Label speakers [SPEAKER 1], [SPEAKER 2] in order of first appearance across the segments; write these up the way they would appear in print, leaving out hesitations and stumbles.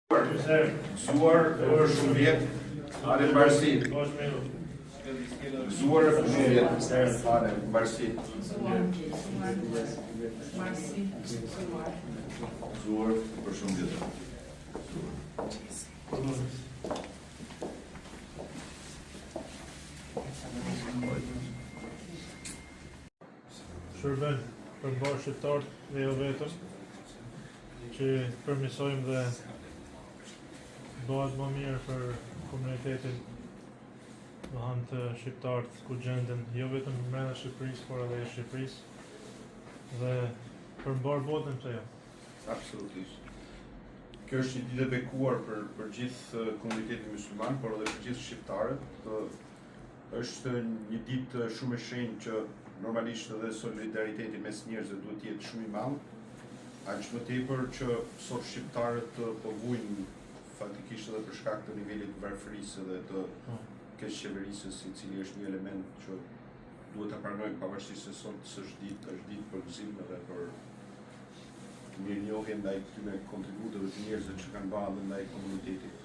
[SPEAKER 1] Gëzuar është shumë vjet, ale mbarësi. Gëzuar është shumë vjet, ale mbarësi. Gëzuar për shumë vjet.
[SPEAKER 2] Shërben për mbarë shqiptarët dhe jo vetëm, që përmisojmë dhe bëhet më mirë për komunitetin më hanë të shqiptarët ku gjenden jo vetëm mbrenda Shqipërisë, por edhe jashtë Shqipërisë dhe për mbarë botën të jo.
[SPEAKER 1] Absolutisht. Kjo është një ditë e bekuar për gjithë komunitetin musliman, por edhe për gjithë shqiptarët. Është një ditë shumë e shenjtë që normalisht edhe solidariteti mes njerëzve duhet të jetë shumë i madh. Aq më tepër që sot shqiptarët po vujnë faktikisht edhe për shkak të nivelit të varfërisë dhe të keqëqeverisës, i cili është një element që duhet ta pranojmë pavarësisht se sot është ditë për gëzim edhe për mirënjohje ndaj këtyre kontributeve të njerëzve që kanë bërë ndaj komunitetit.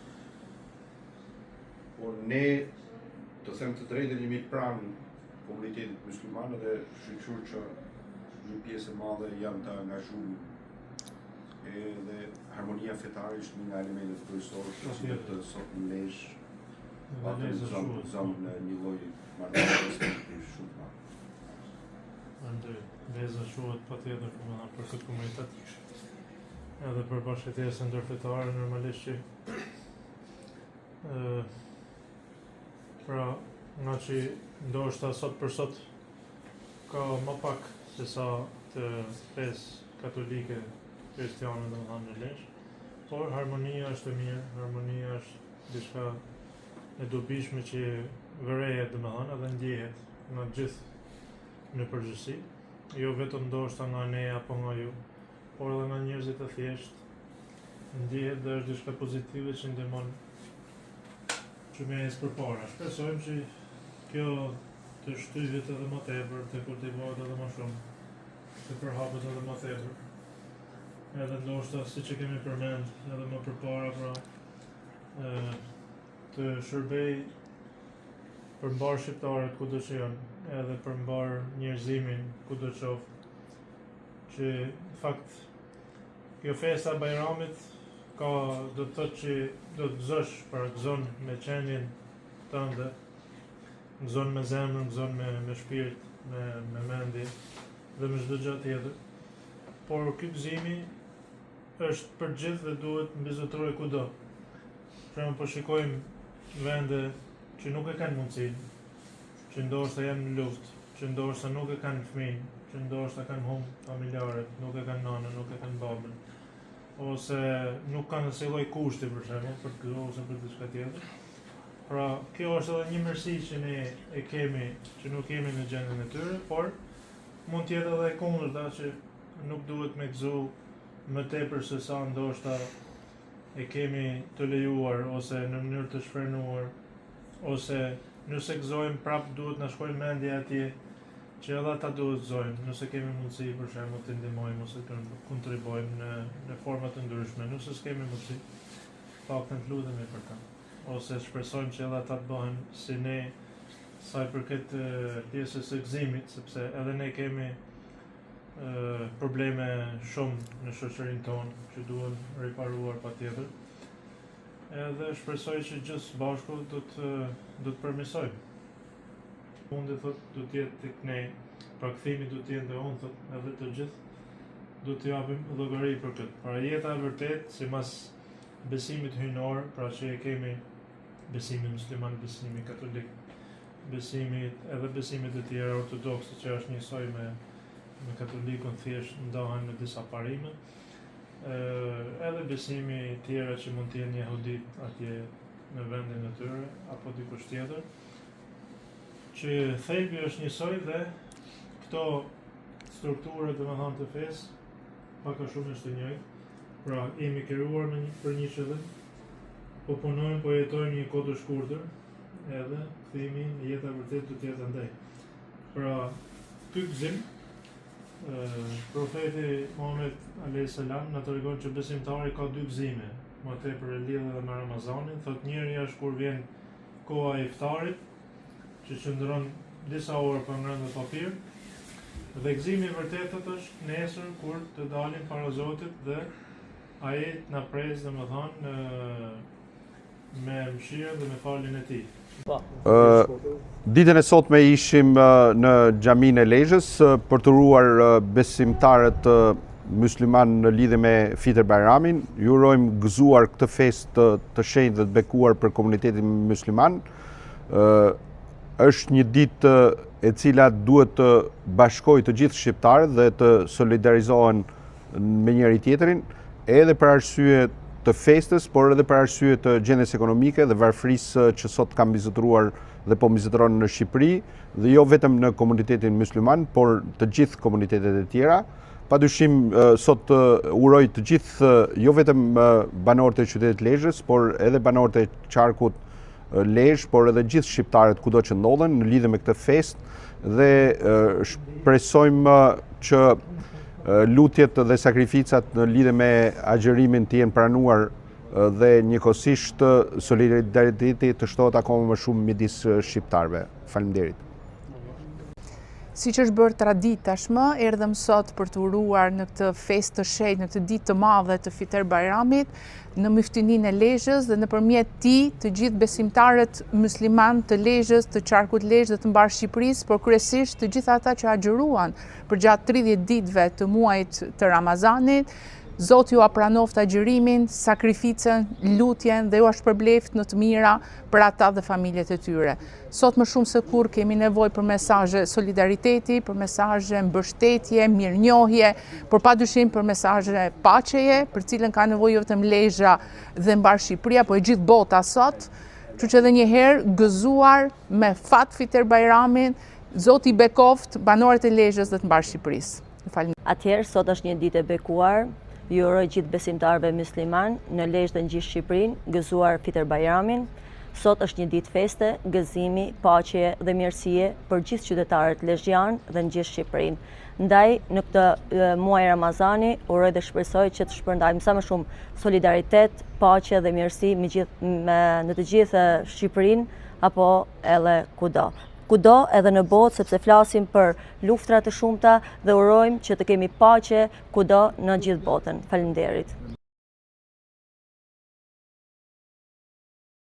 [SPEAKER 1] Por ne, të them të drejtën, jemi pranë komunitetit musliman dhe shqyqur që një pjesë e madhe janë të angazhuar edhe harmonia fetare është një nga elementet kryesore që të sot në Lezhë zonë në një lloj marrëdhënie shumë të madhe.
[SPEAKER 2] Lezhë shuhet patjetër për këtë komunitet, edhe për bashkëtesën ndërfetare normalisht që pra nga që ndoshta sot për sot ka më pak se sa të fesë katolike kristiane domethënë në Lezhë, por harmonia është e mirë, harmonia është diçka e dobishme që vërehet domethënë edhe ndjehet nga gjithë në përgjithësi, jo vetëm ndoshta nga ne apo nga ju, por edhe nga njerëzit e thjeshtë, ndjehet dhe është diçka pozitive që ndihmon që me ecë përpara. Shpresojmë që kjo të shtyhet edhe më tepër, të kultivohet edhe më shumë, të përhapet edhe më tepër. Edhe ndoshta siç e kemi përmend edhe më përpara, pra të shërbej për mbar shqiptarët kudo që janë, edhe për mbar njerëzimin kudo qoftë, që në fakt kjo festa e Bajramit ka do të thotë që do të gëzosh, pra gëzon me qenien tënde, gëzon me zemrën, gëzon me shpirt, me mendje dhe me çdo gjë tjetër. Por ky gëzimi është për gjithë dhe duhet mbizotëroj kudo. Pra po shikojmë vende që nuk e kanë mundësinë, që ndoshta janë në luftë, që ndoshta nuk e kanë fëmijë, që ndoshta kanë humbë familjarët, nuk e kanë nanën, nuk e kanë babën, ose nuk kanë asnjë lloj kushti për shembull për këtë ose për diçka tjetër. Pra, kjo është edhe një mirësi që ne e kemi, që nuk jemi në gjendjen e tyre, por mund të jetë edhe e kundërta që nuk duhet me gëzu më tepër se sa ndoshta e kemi të lejuar ose në mënyrë të shfrenuar, ose nëse gëzojmë prap duhet na shkojë mendja atje që edhe ata duhet gëzojmë, nëse kemi mundësi për shembull të ndihmojmë ose të kontribuojmë në forma të ndryshme, nëse s'kemi mundësi, paktën të lutemi për ta, ose shpresojmë që edhe ata të bëhen si ne sa i përket pjesës së gëzimit, sepse edhe ne kemi probleme shumë në shoqërinë tonë që duhen riparuar patjetër. Edhe shpresoj që gjithë bashku do të përmirësojmë. Mundi thot do të jetë tek ne, pra kthimi do të jetë dhe unë thot edhe të gjithë do të japim llogari për këtë. Pra jeta e vërtet sipas besimit hyjnor, pra që e kemi besimin musliman, besimin katolik, edhe besimet e tjera ortodokse që është njësoj me katolikun, thjesht ndahen në disa parime, edhe besimi tjera që mund të jenë jehudit atje në vendin e tyre apo dikush tjetër, që thelbi është njësoj dhe këto strukturë domethënë të fesë pak a shumë është të njëjtë. Pra jemi krijuar për një qëllim, po punojmë, po jetojmë një kohë të shkurtër, edhe kthimi në jeta vërtet do të jetë andaj. Pra ky gëzim profeti Muhammed a.s. na tregon që besimtari ka dy gëzime, më tepër e lidhur edhe me Ramazanin. Thot njëri është kur vjen koha e iftarit, që qëndron disa orë për ngrënë papir, dhe gëzimi i vërtetë është nesër kur të dalim para Zotit dhe ai na pres domethënë me mëshirë dhe me faljen e tij.
[SPEAKER 1] Ditën e sotme ishim në xhamin e Lezhës për të uruar besimtarët musliman në lidhje me Fitr Bajramin. Ju urojmë gëzuar këtë festë të shenjtë dhe të bekuar për komunitetin musliman. Është një ditë e cila duhet të bashkojë të gjithë shqiptarët dhe të solidarizohen me njëri tjetrin, edhe për arsye të festës, por edhe për arsye të gjendjes ekonomike dhe varfërisë që sot ka mbizotëruar dhe po mbizotëron në Shqipëri, dhe jo vetëm në komunitetin musliman, por të gjithë komunitetet e tjera. Padyshim sot uroj të gjithë, jo vetëm banorët e qytetit Lezhës, por edhe banorët e qarkut Lezhë, por edhe gjithë shqiptarët kudo që ndodhen në lidhje me këtë festë dhe shpresojmë që lutjet dhe sakrificat në lidhje me agjërimin të jenë pranuar dhe njëkohësisht solidariteti të shtohet akoma më shumë midis shqiptarëve. Faleminderit.
[SPEAKER 3] Siç është bërë traditë tashmë, erdhëm sot për të uruar në këtë festë të shenjtë, në këtë ditë të madhe të Fitr Bajramit, në myftininë e Lezhës dhe nëpërmjet tij të gjithë besimtarët musliman të Lezhës, të qarkut Lezhë dhe të mbar Shqipërisë, por kryesisht të gjithë ata që agjëruan për gjatë 30 ditëve të muajit të Ramazanit. Zoti ju apranoft agjërimin, sakrificën, lutjen dhe ju shpërbleft në të mira për ata dhe familjet e tyre. Sot më shumë se kur kemi nevojë për mesazhe solidariteti, për mesazhe mbështetje, mirënjohje, por padyshim për mesazhe paqeje, për cilën ka nevojë jo vetëm Lezhë dhe mbar Shqipëria, por e gjithë bota sot. Kështu që edhe një herë gëzuar me fat Fitr Bajramin, Zoti bekoft banorët e Lezhës dhe të mbar Shqipërisë.
[SPEAKER 4] Atëherë sot është një ditë e bekuar. Ju uroj gjithë besimtarëve musliman në Lezhë dhe në gjithë Shqipërinë gëzuar Fitr Bajramin. Sot është një ditë feste, gëzimi, paqe dhe mirësie për gjithë qytetarët lezhjanë dhe në gjithë Shqipërinë. Ndaj në këtë muaj Ramazani uroj dhe shpresoj që të shpërndajmë sa më shumë solidaritet, paqe dhe mirësi në të gjithë Shqipërinë apo edhe kudo. Kudo edhe në botë, sepse flasim për luftra të shumta dhe urojmë që të kemi paqe kudo në gjithë botën. Faleminderit.